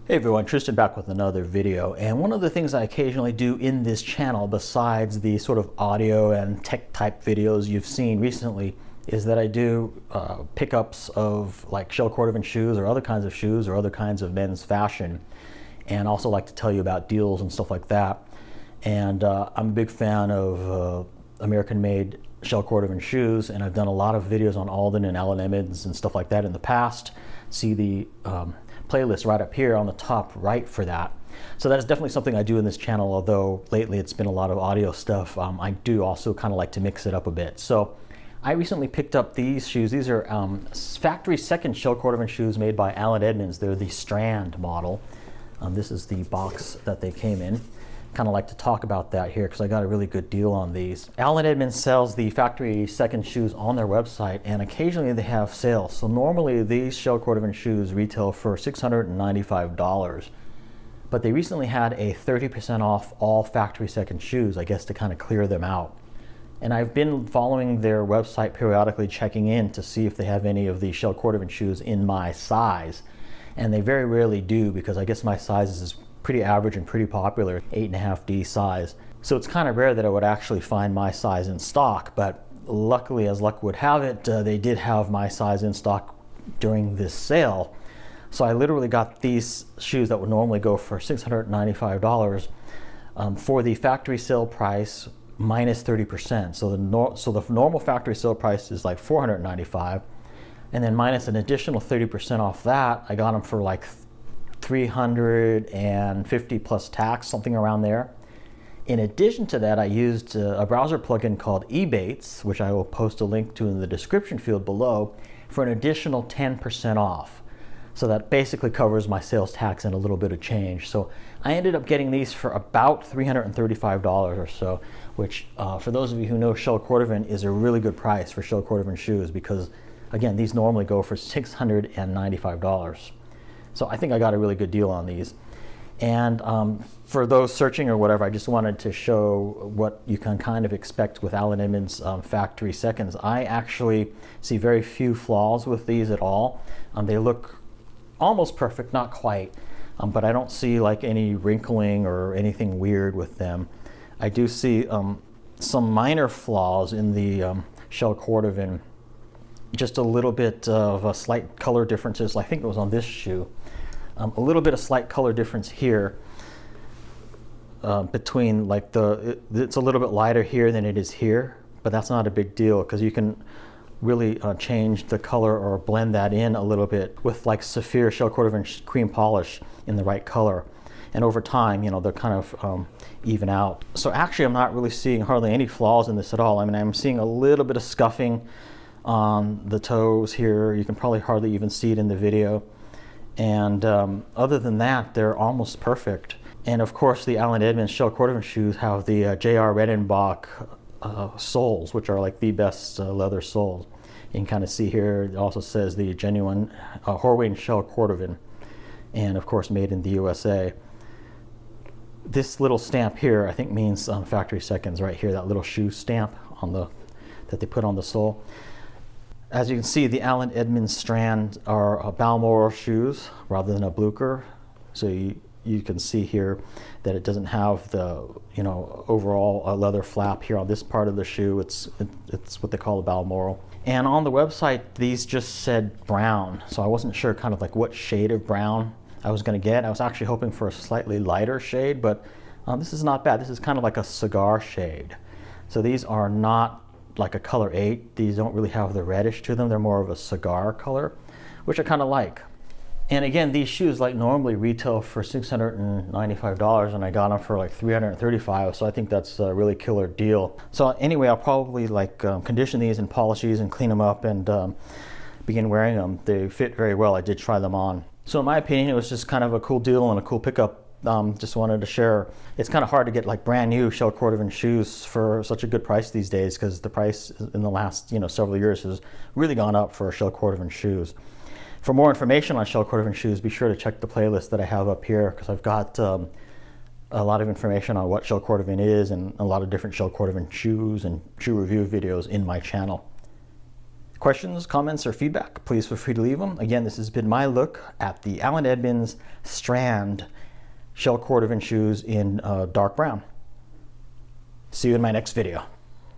Hey everyone, Tristan back with another video, and one of the things I occasionally do in this channel, besides the sort of audio and tech type videos you've seen recently, is that I do pickups of like shell Cordovan shoes or other kinds of shoes or other kinds of men's fashion, and also like to tell you about deals and stuff like that. And I'm a big fan of American-made shell Cordovan shoes, and I've done a lot of videos on Alden and Allen Edmonds and stuff like that in the past. See the playlist right up here on the top right for that. So that is definitely something I do in this channel, although lately it's been a lot of audio stuff. I do also kind of like to mix it up a bit. So I recently picked up these shoes. These are factory second shell Cordovan shoes made by Allen Edmonds. They're the Strand model. This is the box that they came in. Kind of like to talk about that here because I got a really good deal on these. Allen Edmonds sells the factory second shoes on their website, and occasionally they have sales. So normally these shell Cordovan shoes retail for $695, but they recently had a 30% off all factory second shoes, I guess to kind of clear them out. And I've been following their website periodically, checking in to see if they have any of the shell Cordovan shoes in my size, and they very rarely do because I guess my size is pretty average and pretty popular, 8.5D size. So it's kind of rare that I would actually find my size in stock, but luckily, as luck would have it, they did have my size in stock during this sale. So I literally got these shoes that would normally go for $695 for the factory sale price minus 30%. So the normal factory sale price is like $495, and then minus an additional 30% off that, I got them for like $350 plus tax, something around there. In addition to that, I used a browser plugin called Ebates, which I will post a link to in the description field below, for an additional 10% off. So that basically covers my sales tax and a little bit of change. So I ended up getting these for about $335 or so, which for those of you who know shell Cordovan is a really good price for shell Cordovan shoes because, again, these normally go for $695. So I think I got a really good deal on these. And for those searching or whatever, I just wanted to show what you can kind of expect with Allen Edmonds factory seconds. I actually see very few flaws with these at all. They look almost perfect, not quite, but I don't see like any wrinkling or anything weird with them. I do see some minor flaws in the shell Cordovan, just a little bit of a slight color differences. I think it was on this shoe. A little bit of slight color difference here between like it's a little bit lighter here than it is here, but that's not a big deal because you can really change the color or blend that in a little bit with like Saphir shell Cordovan cream polish in the right color. And over time, you know, they're kind of even out. So actually I'm not really seeing hardly any flaws in this at all. I mean, I'm seeing a little bit of scuffing on the toes here. You can probably hardly even see it in the video. And other than that, they're almost perfect. And of course, the Allen Edmonds shell Cordovan shoes have the J.R. Redenbach soles, which are like the best leather soles. You can kind of see here, it also says the genuine Horween shell Cordovan, and of course made in the USA. This little stamp here, I think means factory seconds right here, that little shoe stamp on that they put on the sole. As you can see, the Allen Edmonds Strand are Balmoral shoes rather than a Blucher. So you can see here that it doesn't have the overall leather flap here on this part of the shoe. It's what they call a Balmoral. And on the website, these just said brown. So I wasn't sure kind of like what shade of brown I was going to get. I was actually hoping for a slightly lighter shade, but this is not bad. This is kind of like a cigar shade. So these are not like a color 8. These don't really have the reddish to them. They're more of a cigar color, which I kind of like. And again, these shoes like normally retail for $695, and I got them for like $335. So I think that's a really killer deal. So anyway, I'll probably like condition these and polish these and clean them up and begin wearing them. They fit very well. I did try them on. So in my opinion, it was just kind of a cool deal and a cool pickup. Just wanted to share. It's kind of hard to get like brand new shell Cordovan shoes for such a good price these days because the price in the last several years has really gone up for shell Cordovan shoes. For more information on shell Cordovan shoes, be sure to check the playlist that I have up here because I've got a lot of information on what shell Cordovan is and a lot of different shell Cordovan shoes and shoe review videos in my channel. questions, comments, or feedback, please feel free to leave them. Again, this has been my look at the Allen Edmonds Strand shell Cordovan shoes in dark brown. See you in my next video.